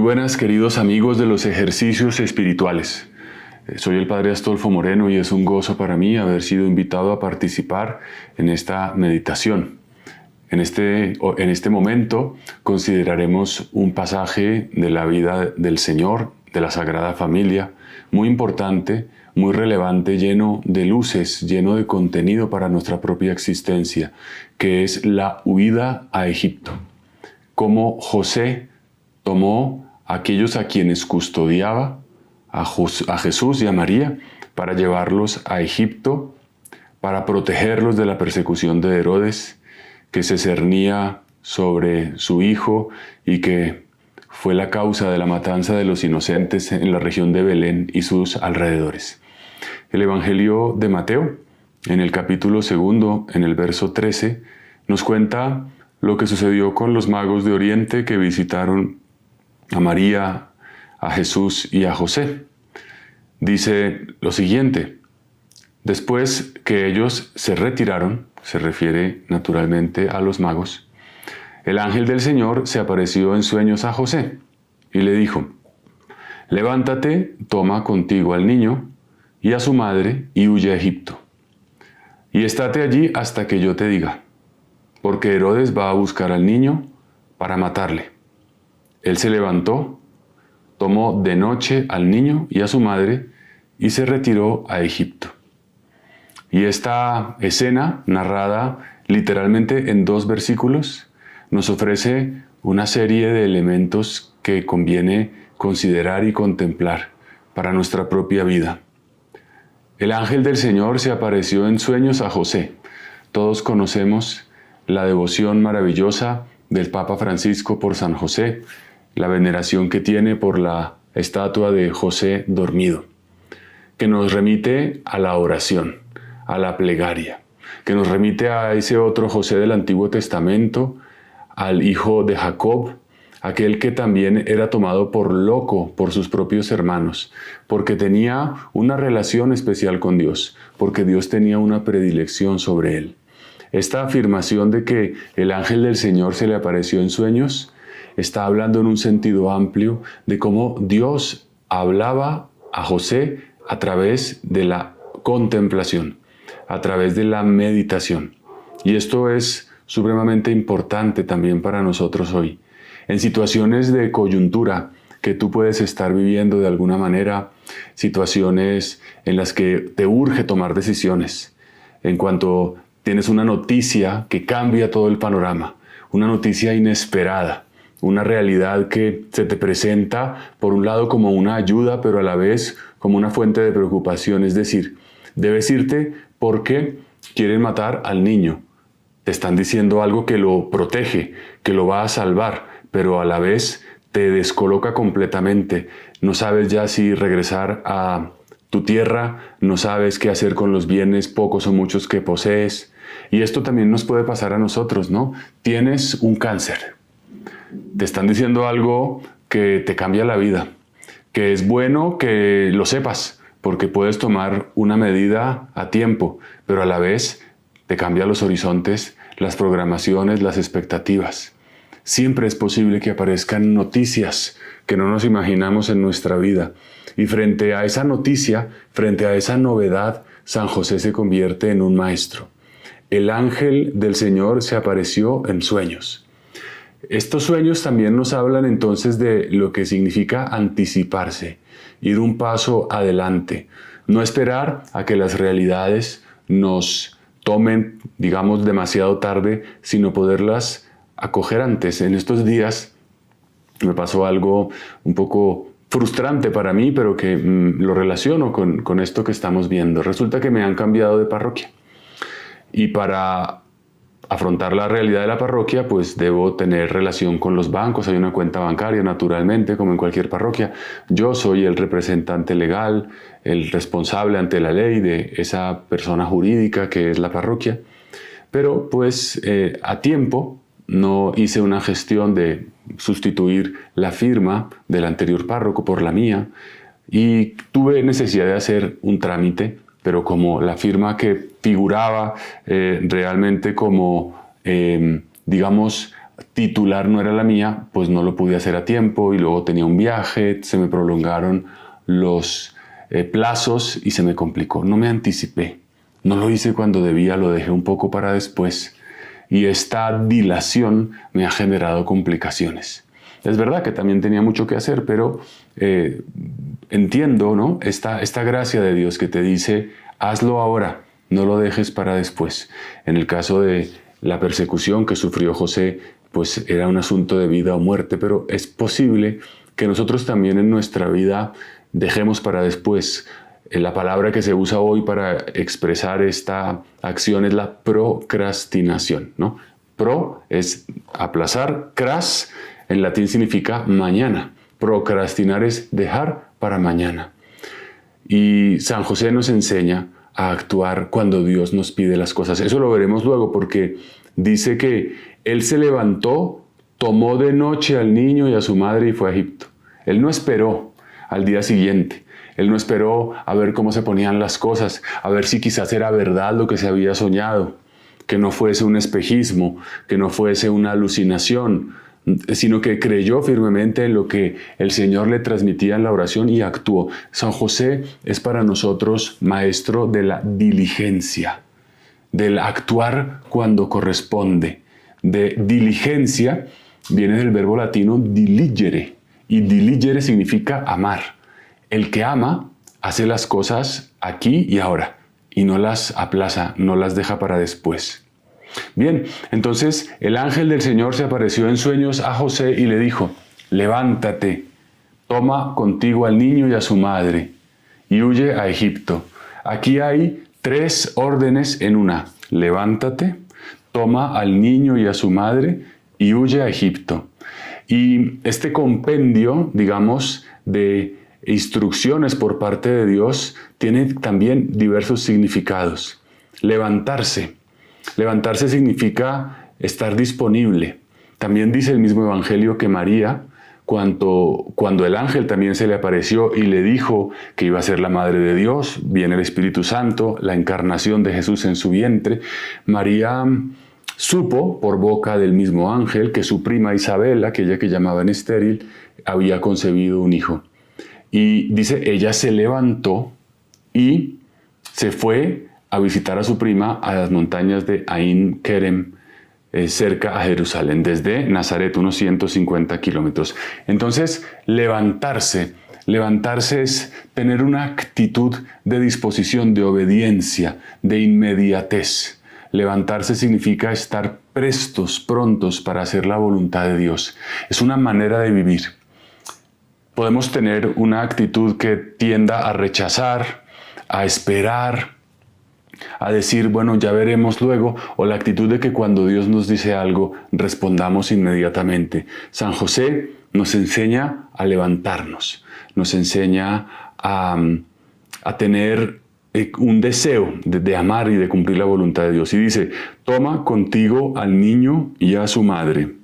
Muy buenas, queridos amigos de los ejercicios espirituales. Soy el Padre Astolfo Moreno y es un gozo para mí haber sido invitado a participar en esta meditación. En este momento consideraremos un pasaje de la vida del Señor, de la Sagrada Familia, muy importante, muy relevante, lleno de luces, lleno de contenido para nuestra propia existencia, que es la huida a Egipto. Cómo José tomó a aquellos a quienes custodiaba, a Jesús y a María, para llevarlos a Egipto, para protegerlos de la persecución de Herodes, que se cernía sobre su hijo y que fue la causa de la matanza de los inocentes en la región de Belén y sus alrededores. El Evangelio de Mateo, en el capítulo 2, en el verso 13, nos cuenta lo que sucedió con los magos de Oriente que visitaron a María, a Jesús y a José. Dice lo siguiente: después que ellos se retiraron, se refiere naturalmente a los magos, el ángel del Señor se apareció en sueños a José y le dijo: levántate, toma contigo al niño y a su madre y huye a Egipto. Y estate allí hasta que yo te diga, porque Herodes va a buscar al niño para matarle. Él se levantó, tomó de noche al niño y a su madre y se retiró a Egipto. Y esta escena, narrada literalmente en 2 versículos, nos ofrece una serie de elementos que conviene considerar y contemplar para nuestra propia vida. El ángel del Señor se apareció en sueños a José. Todos conocemos la devoción maravillosa del Papa Francisco por San José, la veneración que tiene por la estatua de José dormido, que nos remite a la oración, a la plegaria, que nos remite a ese otro José del Antiguo Testamento, al hijo de Jacob, aquel que también era tomado por loco por sus propios hermanos, porque tenía una relación especial con Dios, porque Dios tenía una predilección sobre él. Esta afirmación de que el ángel del Señor se le apareció en sueños está hablando en un sentido amplio de cómo Dios hablaba a José a través de la contemplación, a través de la meditación. Y esto es supremamente importante también para nosotros hoy. En situaciones de coyuntura que tú puedes estar viviendo de alguna manera, situaciones en las que te urge tomar decisiones, en cuanto tienes una noticia que cambia todo el panorama, una noticia inesperada, una realidad que se te presenta por un lado como una ayuda, pero a la vez como una fuente de preocupación. Es decir, debes irte porque quieren matar al niño. Te están diciendo algo que lo protege, que lo va a salvar, pero a la vez te descoloca completamente. No sabes ya si regresar a tu tierra, no sabes qué hacer con los bienes, pocos o muchos que posees. Y esto también nos puede pasar a nosotros, ¿no? Tienes un cáncer. Te están diciendo algo que te cambia la vida, que es bueno que lo sepas, porque puedes tomar una medida a tiempo, pero a la vez te cambia los horizontes, las programaciones, las expectativas. Siempre es posible que aparezcan noticias que no nos imaginamos en nuestra vida. Y frente a esa noticia, frente a esa novedad, San José se convierte en un maestro. El ángel del Señor se apareció en sueños. Estos sueños también nos hablan entonces de lo que significa anticiparse, ir un paso adelante, no esperar a que las realidades nos tomen, digamos, demasiado tarde, sino poderlas acoger antes. En estos días me pasó algo un poco frustrante para mí, pero que lo relaciono con esto que estamos viendo. Resulta que me han cambiado de parroquia y para afrontar la realidad de la parroquia, pues debo tener relación con los bancos. Hay una cuenta bancaria, naturalmente, como en cualquier parroquia. Yo soy el representante legal, el responsable ante la ley de esa persona jurídica que es la parroquia. Pero pues a tiempo no hice una gestión de sustituir la firma del anterior párroco por la mía y tuve necesidad de hacer un trámite, pero como la firma que figuraba realmente como, digamos, titular no era la mía, pues no lo pude hacer a tiempo y luego tenía un viaje, se me prolongaron los plazos y se me complicó. No me anticipé, no lo hice cuando debía, lo dejé un poco para después y esta dilación me ha generado complicaciones. Es verdad que también tenía mucho que hacer, pero entiendo, ¿no? Esta gracia de Dios que te dice, hazlo ahora, no lo dejes para después. En el caso de la persecución que sufrió José, pues era un asunto de vida o muerte, pero es posible que nosotros también en nuestra vida dejemos para después. La palabra que se usa hoy para expresar esta acción es la procrastinación, ¿no? Pro es aplazar, cras en latín significa mañana. Procrastinar es dejar para mañana. Y San José nos enseña a actuar cuando Dios nos pide las cosas. Eso lo veremos luego porque dice que él se levantó, tomó de noche al niño y a su madre y fue a Egipto. Él no esperó al día siguiente. Él no esperó a ver cómo se ponían las cosas, a ver si quizás era verdad lo que se había soñado, que no fuese un espejismo, que no fuese una alucinación, sino que creyó firmemente en lo que el Señor le transmitía en la oración y actuó. San José es para nosotros maestro de la diligencia, del actuar cuando corresponde. De diligencia viene del verbo latino diligere, y diligere significa amar. El que ama hace las cosas aquí y ahora, y no las aplaza, no las deja para después. Bien, entonces el ángel del Señor se apareció en sueños a José y le dijo, levántate, toma contigo al niño y a su madre, y huye a Egipto. Aquí hay 3 órdenes en una. Levántate, toma al niño y a su madre, y huye a Egipto. Y este compendio, digamos, de instrucciones por parte de Dios tiene también diversos significados. Levantarse. Levantarse significa estar disponible. También dice el mismo Evangelio que María, cuando el ángel también se le apareció y le dijo que iba a ser la madre de Dios, viene el Espíritu Santo, la encarnación de Jesús en su vientre, María supo por boca del mismo ángel que su prima Isabel, aquella que llamaban estéril, había concebido un hijo. Y dice, ella se levantó y se fue a visitar a su prima a las montañas de Ain Kerem, cerca a Jerusalén, desde Nazaret, unos 150 kilómetros. Entonces, levantarse es tener una actitud de disposición, de obediencia, de inmediatez. Levantarse significa estar prestos, prontos para hacer la voluntad de Dios. Es una manera de vivir. Podemos tener una actitud que tienda a rechazar, a esperar, a decir, bueno, ya veremos luego, o la actitud de que cuando Dios nos dice algo, respondamos inmediatamente. San José nos enseña a levantarnos, nos enseña a tener un deseo de amar y de cumplir la voluntad de Dios. Y dice, toma contigo al niño y a su madre.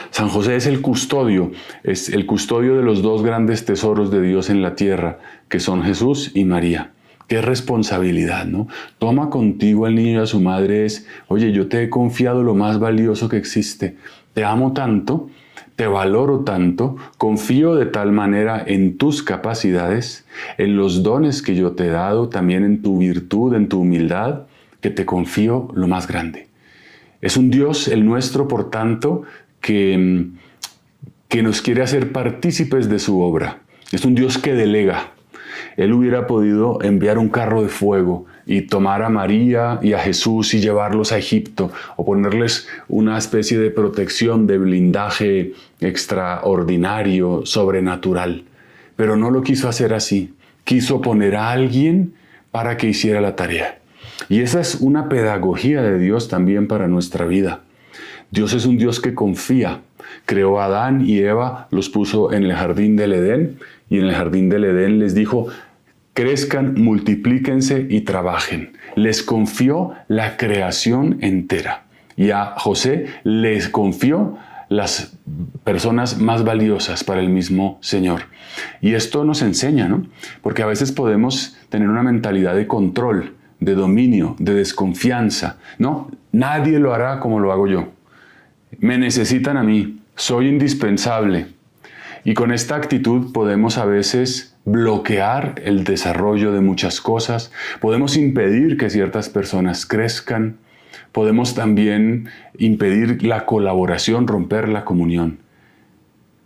San José es el custodio de los 2 grandes tesoros de Dios en la tierra, que son Jesús y María. Qué responsabilidad, ¿no? Toma contigo al niño y a su madre es, oye, yo te he confiado lo más valioso que existe. Te amo tanto, te valoro tanto, confío de tal manera en tus capacidades, en los dones que yo te he dado, también en tu virtud, en tu humildad, que te confío lo más grande. Es un Dios, el nuestro, por tanto, que nos quiere hacer partícipes de su obra. Es un Dios que delega. Él hubiera podido enviar un carro de fuego y tomar a María y a Jesús y llevarlos a Egipto o ponerles una especie de protección, de blindaje extraordinario, sobrenatural. Pero no lo quiso hacer así. Quiso poner a alguien para que hiciera la tarea. Y esa es una pedagogía de Dios también para nuestra vida. Dios es un Dios que confía. Creó a Adán y Eva, los puso en el jardín del Edén y en el jardín del Edén les dijo, crezcan, multiplíquense y trabajen. Les confió la creación entera. Y a José les confió las personas más valiosas para el mismo Señor. Y esto nos enseña, ¿no? Porque a veces podemos tener una mentalidad de control, de dominio, de desconfianza. No, nadie lo hará como lo hago yo. me necesitan a mí, soy indispensable. Y con esta actitud podemos a veces bloquear el desarrollo de muchas cosas, podemos impedir que ciertas personas crezcan, podemos también impedir la colaboración, romper la comunión.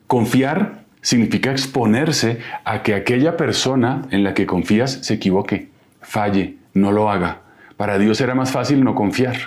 Confiar significa exponerse a que aquella persona en la que confías se equivoque, falle, no lo haga. Para Dios era más fácil no confiar.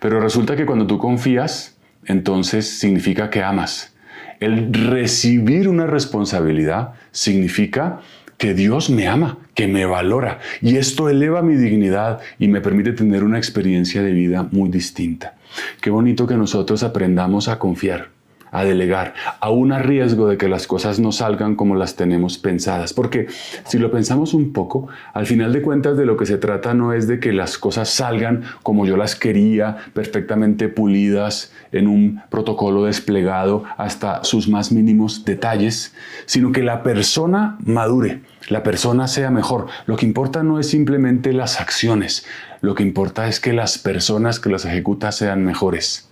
Pero resulta que cuando tú confías, entonces significa que amas. El recibir una responsabilidad significa que Dios me ama, que me valora. Y esto eleva mi dignidad y me permite tener una experiencia de vida muy distinta. Qué bonito que nosotros aprendamos a confiar, a delegar, aún a riesgo de que las cosas no salgan como las tenemos pensadas. Porque si lo pensamos un poco, al final de cuentas de lo que se trata no es de que las cosas salgan como yo las quería, perfectamente pulidas, en un protocolo desplegado hasta sus más mínimos detalles, sino que la persona madure, la persona sea mejor. Lo que importa no es simplemente las acciones, lo que importa es que las personas que las ejecutan sean mejores.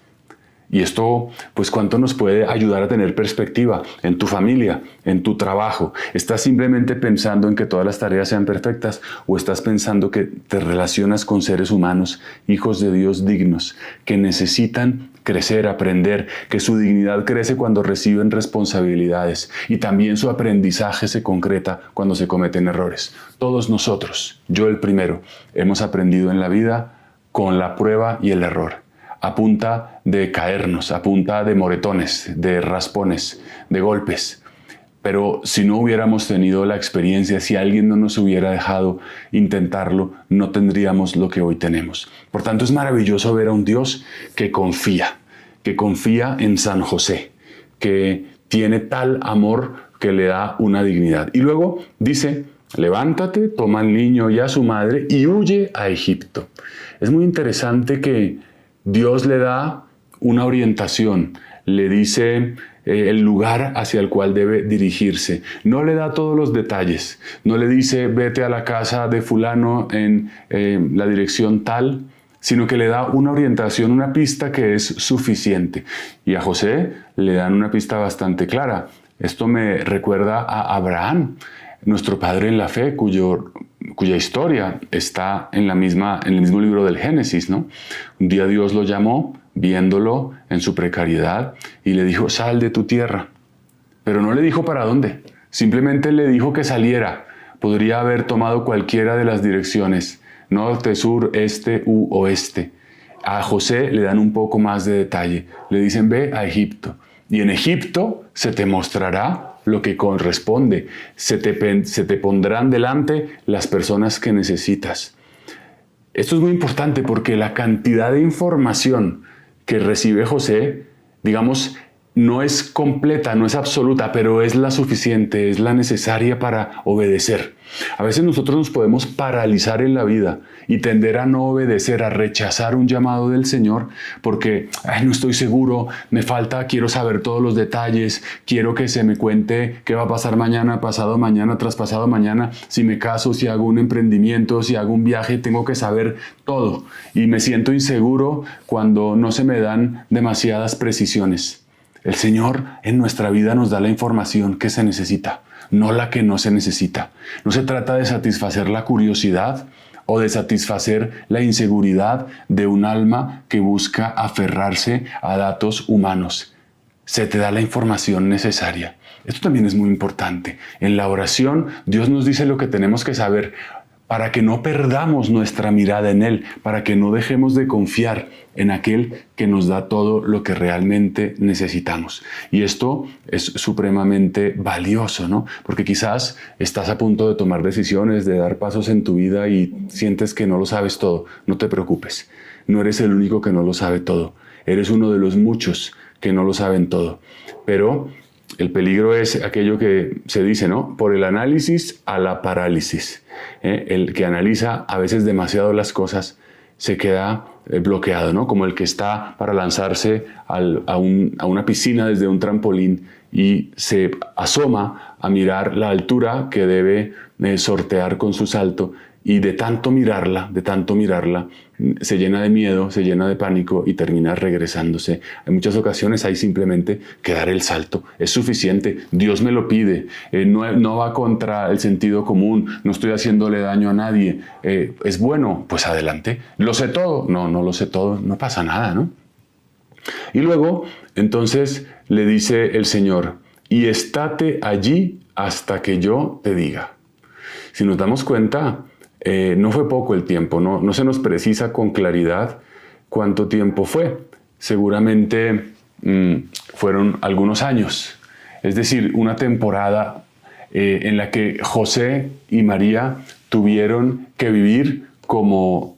Y esto, pues, ¿cuánto nos puede ayudar a tener perspectiva en tu familia, en tu trabajo? ¿Estás simplemente pensando en que todas las tareas sean perfectas o estás pensando que te relacionas con seres humanos, hijos de Dios dignos, que necesitan crecer, aprender, que su dignidad crece cuando reciben responsabilidades y también su aprendizaje se concreta cuando se cometen errores? Todos nosotros, yo el primero, hemos aprendido en la vida con la prueba y el error. A punta de caernos, a punta de moretones, de raspones, de golpes. Pero si no hubiéramos tenido la experiencia, si alguien no nos hubiera dejado intentarlo, no tendríamos lo que hoy tenemos. Por tanto, es maravilloso ver a un Dios que confía en San José, que tiene tal amor que le da una dignidad. Y luego dice, levántate, toma al niño y a su madre y huye a Egipto. Es muy interesante que Dios le da una orientación, le dice el lugar hacia el cual debe dirigirse. No le da todos los detalles, no le dice vete a la casa de fulano en la dirección tal, sino que le da una orientación, una pista que es suficiente. Y a José le dan una pista bastante clara. Esto me recuerda a Abraham, nuestro padre en la fe, cuya historia está en el mismo libro del Génesis, ¿no? Un día Dios lo llamó, viéndolo en su precariedad, y le dijo, sal de tu tierra. Pero no le dijo para dónde, simplemente le dijo que saliera. Podría haber tomado cualquiera de las direcciones, norte, sur, este u oeste. A José le dan un poco más de detalle. Le dicen, ve a Egipto. Y en Egipto se te mostrará lo que corresponde. Se te pondrán delante las personas que necesitas. Esto es muy importante porque la cantidad de información que recibe José, digamos, no es completa, no es absoluta, pero es la suficiente, es la necesaria para obedecer. A veces nosotros nos podemos paralizar en la vida y tender a no obedecer, a rechazar un llamado del Señor porque no estoy seguro, me falta, quiero saber todos los detalles, quiero que se me cuente qué va a pasar mañana, pasado mañana, traspasado mañana, si me caso, si hago un emprendimiento, si hago un viaje, tengo que saber todo. Y me siento inseguro cuando no se me dan demasiadas precisiones. El Señor en nuestra vida nos da la información que se necesita, no la que no se necesita. No se trata de satisfacer la curiosidad o de satisfacer la inseguridad de un alma que busca aferrarse a datos humanos. Se te da la información necesaria. Esto también es muy importante. En la oración, Dios nos dice lo que tenemos que saber para que no perdamos nuestra mirada en Él, para que no dejemos de confiar en aquel que nos da todo lo que realmente necesitamos. Y esto es supremamente valioso, ¿no? Porque quizás estás a punto de tomar decisiones, de dar pasos en tu vida y sientes que no lo sabes todo. No te preocupes, no eres el único que no lo sabe todo. Eres uno de los muchos que no lo saben todo. Pero el peligro es aquello que se dice, ¿no? Por el análisis a la parálisis. El que analiza a veces demasiado las cosas se queda bloqueado, ¿no? Como el que está para lanzarse a una piscina desde un trampolín y se asoma a mirar la altura que debe sortear con su salto y de tanto mirarla, se llena de miedo, se llena de pánico y termina regresándose. En muchas ocasiones hay simplemente que dar el salto. Es suficiente, Dios me lo pide, no va contra el sentido común, no estoy haciéndole daño a nadie. Es bueno, pues adelante. ¿Lo sé todo? No, no lo sé todo, no pasa nada, ¿no? Y luego, entonces, le dice el Señor, y estate allí hasta que yo te diga. Si nos damos cuenta, no fue poco el tiempo, no se nos precisa con claridad cuánto tiempo fue. Seguramente fueron algunos años, es decir, una temporada en la que José y María tuvieron que vivir como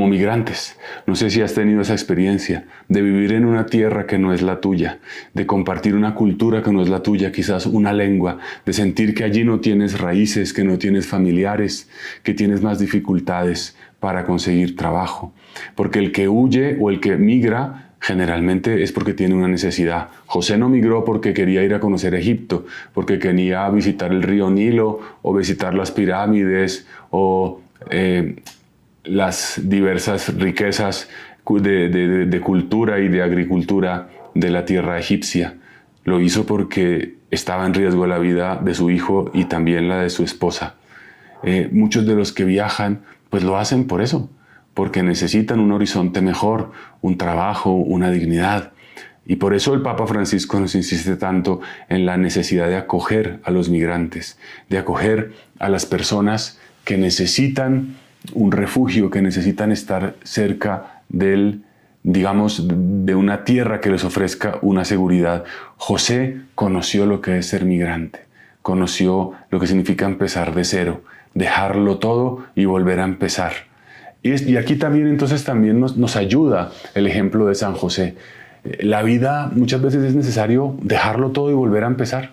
migrantes. No sé si has tenido esa experiencia de vivir en una tierra que no es la tuya, de compartir una cultura que no es la tuya, quizás una lengua, de sentir que allí no tienes raíces, que no tienes familiares, que tienes más dificultades para conseguir trabajo. Porque el que huye o el que migra generalmente es porque tiene una necesidad. José no migró porque quería ir a conocer Egipto, porque quería visitar el río Nilo o visitar las pirámides o las diversas riquezas de cultura y de agricultura de la tierra egipcia. Lo hizo porque estaba en riesgo la vida de su hijo y también la de su esposa. Muchos de los que viajan pues lo hacen por eso, porque necesitan un horizonte mejor, un trabajo, una dignidad. Y por eso el Papa Francisco nos insiste tanto en la necesidad de acoger a los migrantes, de acoger a las personas que necesitan un refugio, que necesitan estar cerca de una tierra que les ofrezca una seguridad. José conoció lo que es ser migrante, conoció lo que significa empezar de cero, dejarlo todo y volver a empezar. Y aquí también nos ayuda el ejemplo de San José. La vida muchas veces es necesario dejarlo todo y volver a empezar.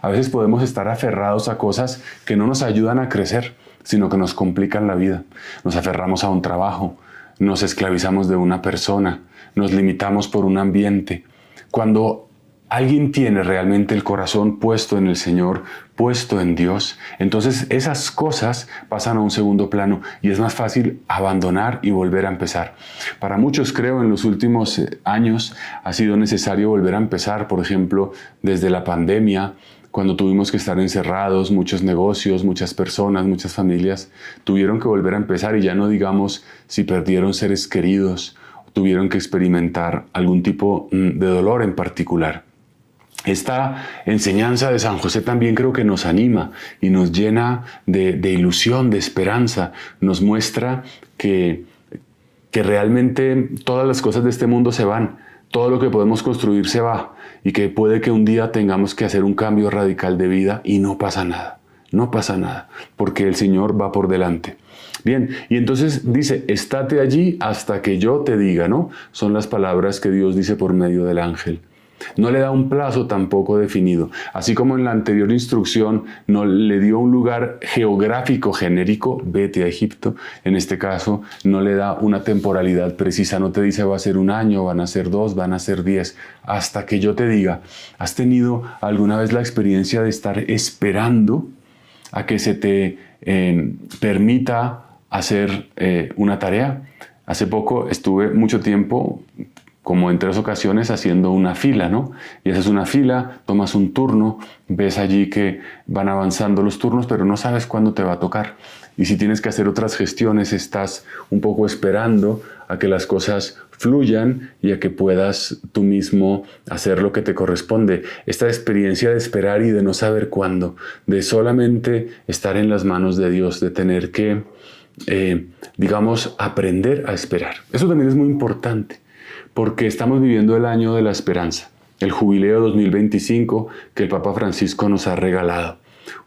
A veces podemos estar aferrados a cosas que no nos ayudan a crecer, sino que nos complican la vida. Nos aferramos a un trabajo, nos esclavizamos de una persona, nos limitamos por un ambiente. Cuando alguien tiene realmente el corazón puesto en el Señor, puesto en Dios, entonces esas cosas pasan a un segundo plano y es más fácil abandonar y volver a empezar. Para muchos, creo, en los últimos años ha sido necesario volver a empezar, por ejemplo, desde la pandemia, cuando tuvimos que estar encerrados, muchos negocios, muchas personas, muchas familias tuvieron que volver a empezar y ya no digamos si perdieron seres queridos, tuvieron que experimentar algún tipo de dolor en particular. Esta enseñanza de San José también creo que nos anima y nos llena de ilusión, de esperanza. Nos muestra que realmente todas las cosas de este mundo se van, todo lo que podemos construir se va y que puede que un día tengamos que hacer un cambio radical de vida y no pasa nada, porque el Señor va por delante. Bien, y entonces dice, estate allí hasta que yo te diga, ¿no? Son las palabras que Dios dice por medio del ángel. No le da un plazo tampoco definido. Así como en la anterior instrucción no le dio un lugar geográfico genérico, vete a Egipto, en este caso no le da una temporalidad precisa, no te dice va a ser 1 año, van a ser 2, van a ser 10, hasta que yo te diga. ¿Has tenido alguna vez la experiencia de estar esperando a que se te permita hacer una tarea? Hace poco estuve mucho tiempo, como en 3 ocasiones, haciendo una fila, ¿no? Y haces una fila, tomas un turno, ves allí que van avanzando los turnos, pero no sabes cuándo te va a tocar. Y si tienes que hacer otras gestiones, estás un poco esperando a que las cosas fluyan y a que puedas tú mismo hacer lo que te corresponde. Esta experiencia de esperar y de no saber cuándo, de solamente estar en las manos de Dios, de tener que, aprender a esperar. Eso también es muy importante, porque estamos viviendo el año de la esperanza, el jubileo 2025 que el Papa Francisco nos ha regalado.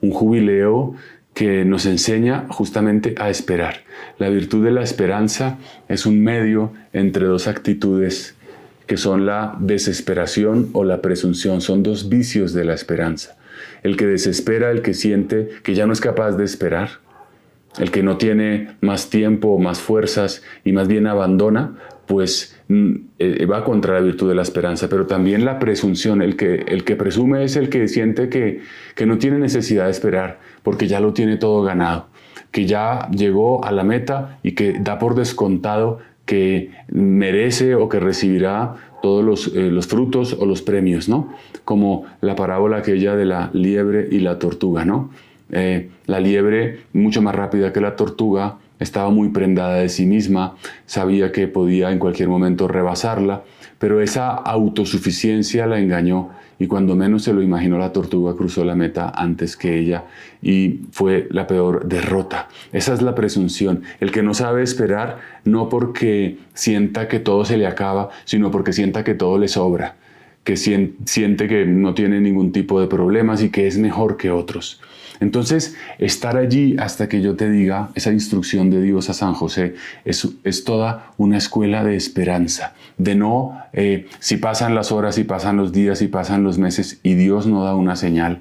Un jubileo que nos enseña justamente a esperar. La virtud de la esperanza es un medio entre 2 actitudes que son la desesperación o la presunción. Son 2 vicios de la esperanza. El que desespera, el que siente que ya no es capaz de esperar, el que no tiene más tiempo o más fuerzas y más bien abandona, pues va contra la virtud de la esperanza. Pero también la presunción, el que presume es el que siente que no tiene necesidad de esperar porque ya lo tiene todo ganado. que ya llegó a la meta y que da por descontado que merece o que recibirá todos los frutos o los premios, ¿no? Como la parábola aquella de la liebre y la tortuga, ¿no? La liebre, mucho más rápida que la tortuga, estaba muy prendada de sí misma, sabía que podía en cualquier momento rebasarla, pero esa autosuficiencia la engañó y cuando menos se lo imaginó, la tortuga cruzó la meta antes que ella y fue la peor derrota. Esa es la presunción, el que no sabe esperar no porque sienta que todo se le acaba, sino porque sienta que todo le sobra, que siente que no tiene ningún tipo de problemas y que es mejor que otros. Entonces, estar allí hasta que yo te diga, esa instrucción de Dios a San José, es toda una escuela de esperanza, de no, si pasan las horas, si pasan los días, si pasan los meses y Dios no da una señal,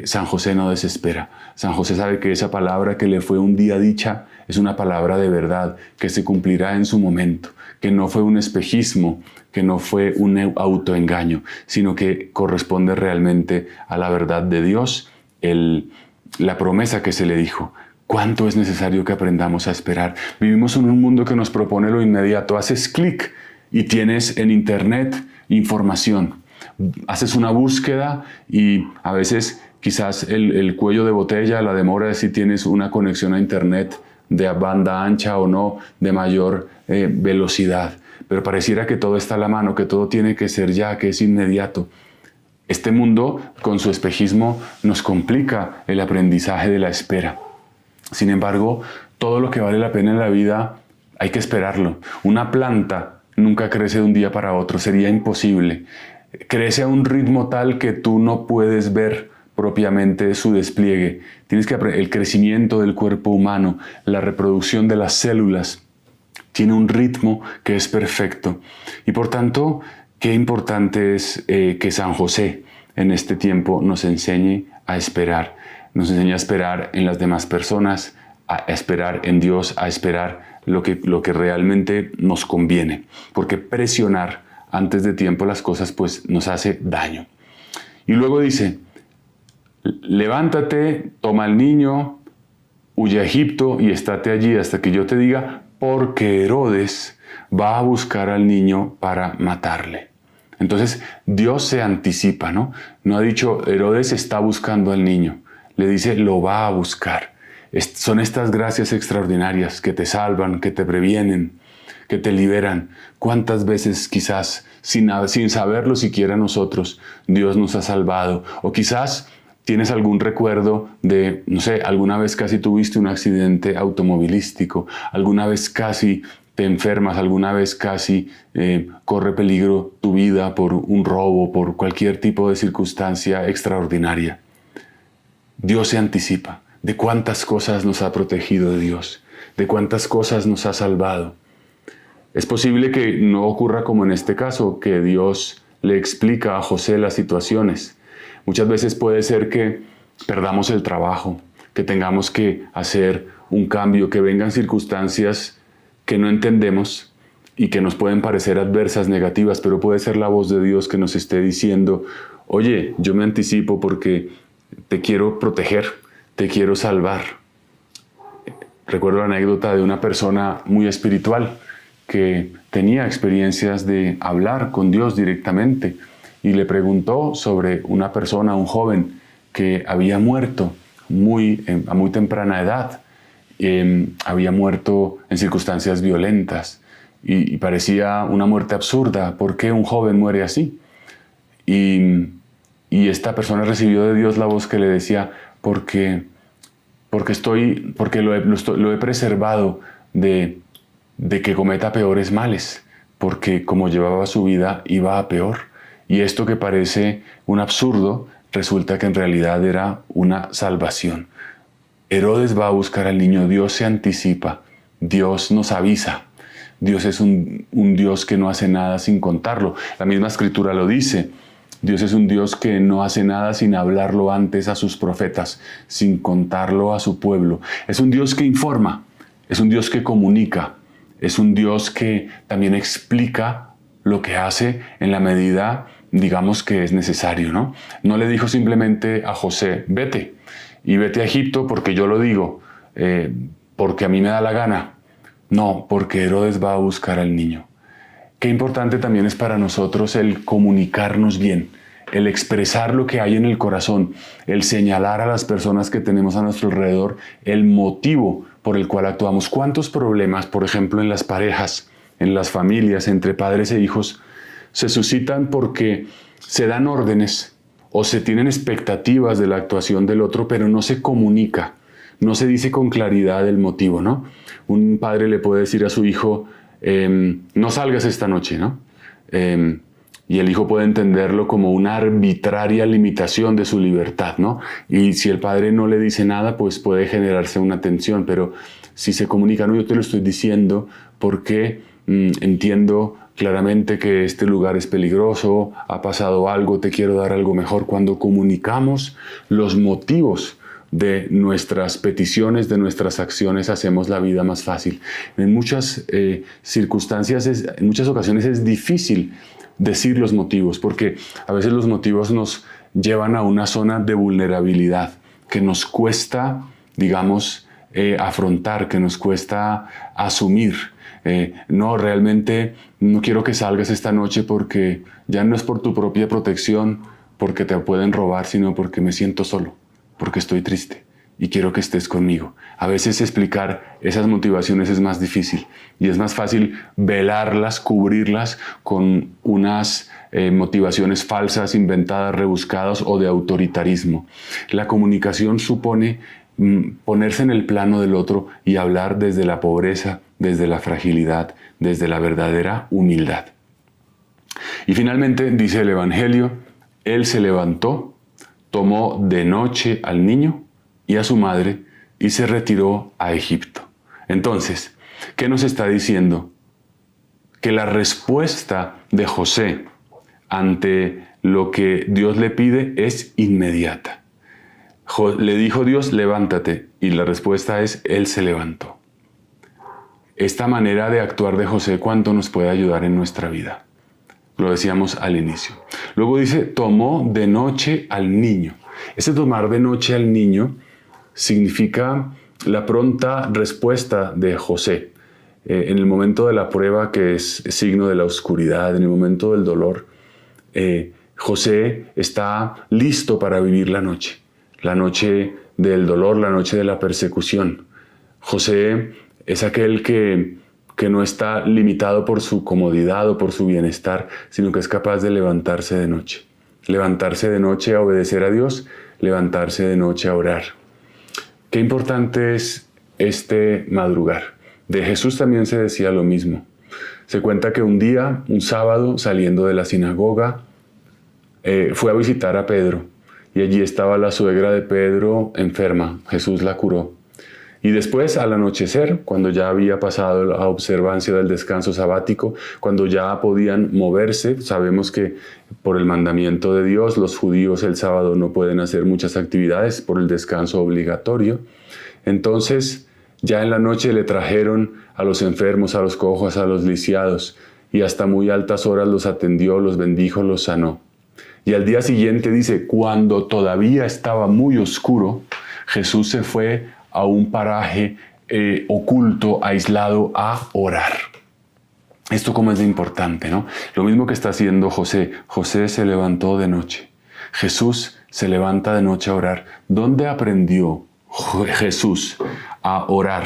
San José no desespera. San José sabe que esa palabra que le fue un día dicha es una palabra de verdad, que se cumplirá en su momento, que no fue un espejismo, que no fue un autoengaño, sino que corresponde realmente a la verdad de Dios, la promesa que se le dijo. ¿Cuánto es necesario que aprendamos a esperar? Vivimos en un mundo que nos propone lo inmediato. Haces clic y tienes en internet información. Haces una búsqueda y a veces quizás el cuello de botella, la demora de si tienes una conexión a internet de banda ancha o no, de mayor velocidad. Pero pareciera que todo está a la mano, que todo tiene que ser ya, que es inmediato. Este mundo, con su espejismo, nos complica el aprendizaje de la espera. Sin embargo, todo lo que vale la pena en la vida hay que esperarlo. Una planta nunca crece de un día para otro, sería imposible. Crece a un ritmo tal que tú no puedes ver propiamente su despliegue. Tienes que el crecimiento del cuerpo humano, la reproducción de las células, tiene un ritmo que es perfecto. Y por tanto, qué importante es que San José en este tiempo nos enseñe a esperar. Nos enseña a esperar en las demás personas, a esperar en Dios, a esperar lo que realmente nos conviene. Porque presionar antes de tiempo las cosas pues nos hace daño. Y luego dice, levántate, toma al niño, huye a Egipto y estate allí hasta que yo te diga, porque Herodes va a buscar al niño para matarle. Entonces Dios se anticipa, ¿no? No ha dicho Herodes está buscando al niño, le dice lo va a buscar. Son estas gracias extraordinarias que te salvan, que te previenen, que te liberan. ¿Cuántas veces quizás sin saberlo siquiera nosotros Dios nos ha salvado? O quizás tienes algún recuerdo de, no sé, alguna vez casi tuviste un accidente automovilístico, alguna vez casi te enfermas, alguna vez casi corre peligro tu vida por un robo, por cualquier tipo de circunstancia extraordinaria. Dios se anticipa de cuántas cosas nos ha protegido de Dios, de cuántas cosas nos ha salvado. Es posible que no ocurra como en este caso, que Dios le explica a José las situaciones. Muchas veces puede ser que perdamos el trabajo, que tengamos que hacer un cambio, que vengan circunstancias que no entendemos y que nos pueden parecer adversas, negativas, pero puede ser la voz de Dios que nos esté diciendo, oye, yo me anticipo porque te quiero proteger, te quiero salvar. Recuerdo la anécdota de una persona muy espiritual que tenía experiencias de hablar con Dios directamente y le preguntó sobre una persona, un joven que había muerto a muy temprana edad. Había muerto en circunstancias violentas y parecía una muerte absurda. ¿Por qué un joven muere así? Y esta persona recibió de Dios la voz que le decía, porque lo he preservado de que cometa peores males, porque como llevaba su vida iba a peor. Y esto que parece un absurdo, resulta que en realidad era una salvación. Herodes va a buscar al niño, Dios se anticipa, Dios nos avisa. Dios es un Dios que no hace nada sin contarlo. La misma Escritura lo dice. Dios es un Dios que no hace nada sin hablarlo antes a sus profetas, sin contarlo a su pueblo. Es un Dios que informa, es un Dios que comunica, es un Dios que también explica lo que hace en la medida, digamos, que es necesario, ¿no? No le dijo simplemente a José, vete a Egipto porque yo lo digo. porque a mí me da la gana. No, porque Herodes va a buscar al niño. Qué importante también es para nosotros el comunicarnos bien, el expresar lo que hay en el corazón, el señalar a las personas que tenemos a nuestro alrededor el motivo por el cual actuamos. ¿Cuántos problemas, por ejemplo, en las parejas, en las familias, entre padres e hijos, se suscitan porque se dan órdenes o se tienen expectativas de la actuación del otro, pero no se comunica, no se dice con claridad el motivo, ¿no? Un padre le puede decir a su hijo, no salgas esta noche, ¿no? Y el hijo puede entenderlo como una arbitraria limitación de su libertad, ¿no? Y si el padre no le dice nada, pues puede generarse una tensión, pero si se comunica, no, yo te lo estoy diciendo porque entiendo claramente que este lugar es peligroso, ha pasado algo, te quiero dar algo mejor. Cuando comunicamos los motivos de nuestras peticiones, de nuestras acciones, hacemos la vida más fácil. En muchas circunstancias, en muchas ocasiones es difícil decir los motivos, porque a veces los motivos nos llevan a una zona de vulnerabilidad que nos cuesta, digamos, afrontar, que nos cuesta asumir. No, realmente no quiero que salgas esta noche porque ya no es por tu propia protección, porque te pueden robar, sino porque me siento solo, porque estoy triste y quiero que estés conmigo. A veces explicar esas motivaciones es más difícil y es más fácil velarlas, cubrirlas con unas motivaciones falsas, inventadas, rebuscadas o de autoritarismo. La comunicación supone ponerse en el plano del otro y hablar desde la pobreza, desde la fragilidad, desde la verdadera humildad. Y finalmente dice el Evangelio, él se levantó, tomó de noche al niño y a su madre y se retiró a Egipto. Entonces, ¿qué nos está diciendo? Que la respuesta de José ante lo que Dios le pide es inmediata. Le dijo Dios, levántate, y la respuesta es, él se levantó. Esta manera de actuar de José, ¿cuánto nos puede ayudar en nuestra vida? Lo decíamos al inicio. Luego dice, tomó de noche al niño. Ese tomar de noche al niño significa la pronta respuesta de José. En el momento de la prueba, que es signo de la oscuridad, en el momento del dolor, José está listo para vivir la noche del dolor, la noche de la persecución. José es aquel que no está limitado por su comodidad o por su bienestar, sino que es capaz de levantarse de noche. Levantarse de noche a obedecer a Dios, levantarse de noche a orar. Qué importante es este madrugar. De Jesús también se decía lo mismo. Se cuenta que un día, un sábado, saliendo de la sinagoga, fue a visitar a Pedro. Y allí estaba la suegra de Pedro enferma. Jesús la curó. Y después, al anochecer, cuando ya había pasado la observancia del descanso sabático, cuando ya podían moverse, sabemos que por el mandamiento de Dios, los judíos el sábado no pueden hacer muchas actividades por el descanso obligatorio. Entonces, ya en la noche le trajeron a los enfermos, a los cojos, a los lisiados, y hasta muy altas horas los atendió, los bendijo, los sanó. Y al día siguiente dice, cuando todavía estaba muy oscuro, Jesús se fue a un paraje oculto, aislado, a orar. Esto como es de importante, ¿no? Lo mismo que está haciendo José. José se levantó de noche. Jesús se levanta de noche a orar. ¿Dónde aprendió Jesús a orar,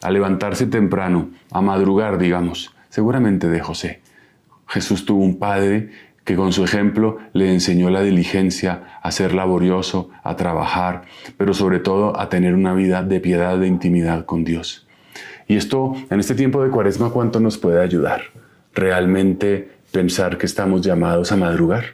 a levantarse temprano, a madrugar, digamos? Seguramente de José. Jesús tuvo un padre que con su ejemplo le enseñó la diligencia, a ser laborioso, a trabajar, pero sobre todo a tener una vida de piedad, de intimidad con Dios. Y esto, en este tiempo de Cuaresma, ¿cuánto nos puede ayudar? Realmente pensar que estamos llamados a madrugar,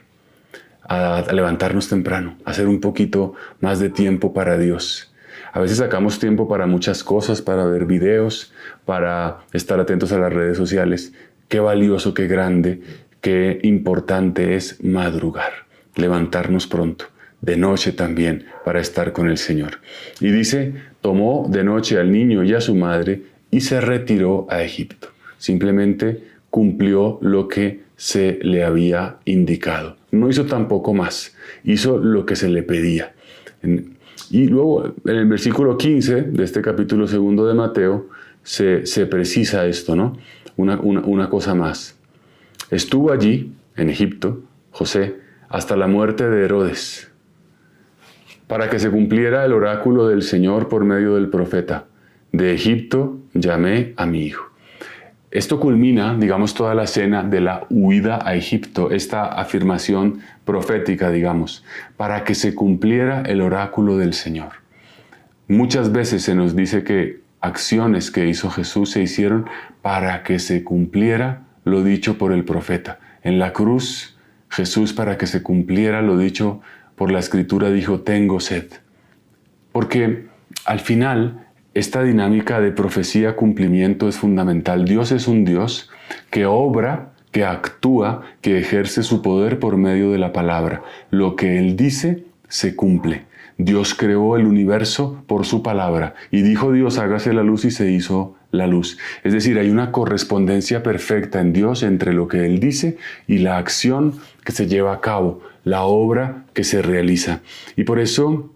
a levantarnos temprano, a hacer un poquito más de tiempo para Dios. A veces sacamos tiempo para muchas cosas, para ver videos, para estar atentos a las redes sociales. Qué valioso, qué grande, qué importante es madrugar, levantarnos pronto, de noche también, para estar con el Señor. Y dice, tomó de noche al niño y a su madre y se retiró a Egipto. Simplemente cumplió lo que se le había indicado. No hizo tampoco más, hizo lo que se le pedía. Y luego en el versículo 15 de este capítulo 2 de Mateo se precisa esto, ¿no? Una cosa más. Estuvo allí, en Egipto, José, hasta la muerte de Herodes, para que se cumpliera el oráculo del Señor por medio del profeta. De Egipto llamé a mi hijo. Esto culmina, digamos, toda la escena de la huida a Egipto, esta afirmación profética, digamos, para que se cumpliera el oráculo del Señor. Muchas veces se nos dice que acciones que hizo Jesús se hicieron para que se cumpliera lo dicho por el profeta. En la cruz, Jesús, para que se cumpliera lo dicho por la Escritura, dijo, tengo sed. Porque al final, esta dinámica de profecía-cumplimiento es fundamental. Dios es un Dios que obra, que actúa, que ejerce su poder por medio de la palabra. Lo que Él dice, se cumple. Dios creó el universo por su palabra y dijo Dios, hágase la luz y se hizo la luz. Es decir, hay una correspondencia perfecta en Dios entre lo que Él dice y la acción que se lleva a cabo, la obra que se realiza. Y por eso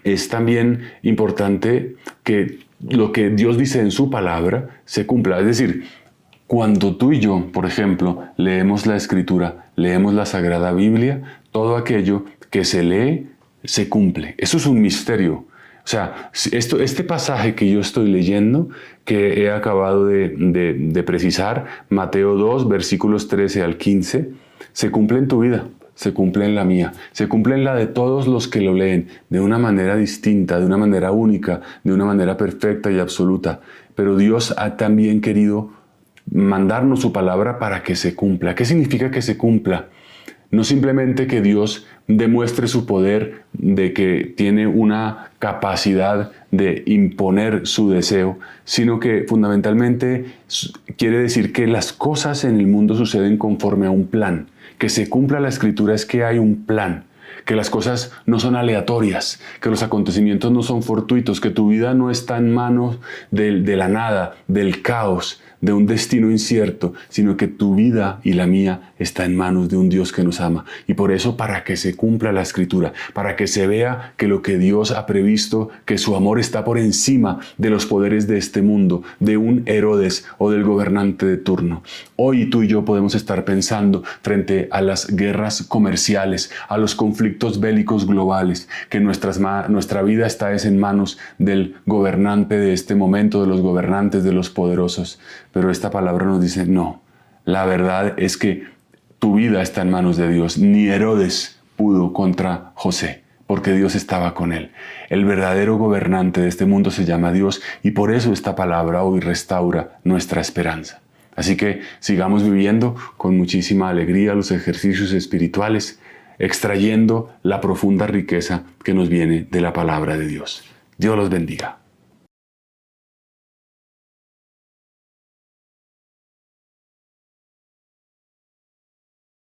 es también importante que lo que Dios dice en su palabra se cumpla. Es decir, cuando tú y yo, por ejemplo, leemos la Escritura, leemos la Sagrada Biblia, todo aquello que se lee se cumple. Eso es un misterio. O sea, este pasaje que yo estoy leyendo, que he acabado de precisar, Mateo 2, versículos 13 al 15, se cumple en tu vida. Se cumple en la mía, se cumple en la de todos los que lo leen, de una manera distinta, de una manera única, de una manera perfecta y absoluta. Pero Dios ha también querido mandarnos su palabra para que se cumpla. ¿Qué significa que se cumpla? No simplemente que Dios demuestre su poder, de que tiene una capacidad de imponer su deseo, sino que fundamentalmente quiere decir que las cosas en el mundo suceden conforme a un plan. Que se cumpla la Escritura es que hay un plan, que las cosas no son aleatorias, que los acontecimientos no son fortuitos, que tu vida no está en manos de la nada, del caos, de un destino incierto, sino que tu vida y la mía está en manos de un Dios que nos ama. Y por eso, para que se cumpla la Escritura, para que se vea que lo que Dios ha previsto, que su amor está por encima de los poderes de este mundo, de un Herodes o del gobernante de turno. Hoy tú y yo podemos estar pensando frente a las guerras comerciales, a los conflictos bélicos globales, que nuestra vida está en manos del gobernante de este momento, de los gobernantes, de los poderosos. Pero esta palabra nos dice, no, la verdad es que tu vida está en manos de Dios. Ni Herodes pudo contra José, porque Dios estaba con él. El verdadero gobernante de este mundo se llama Dios y por eso esta palabra hoy restaura nuestra esperanza. Así que sigamos viviendo con muchísima alegría los ejercicios espirituales, extrayendo la profunda riqueza que nos viene de la palabra de Dios. Dios los bendiga.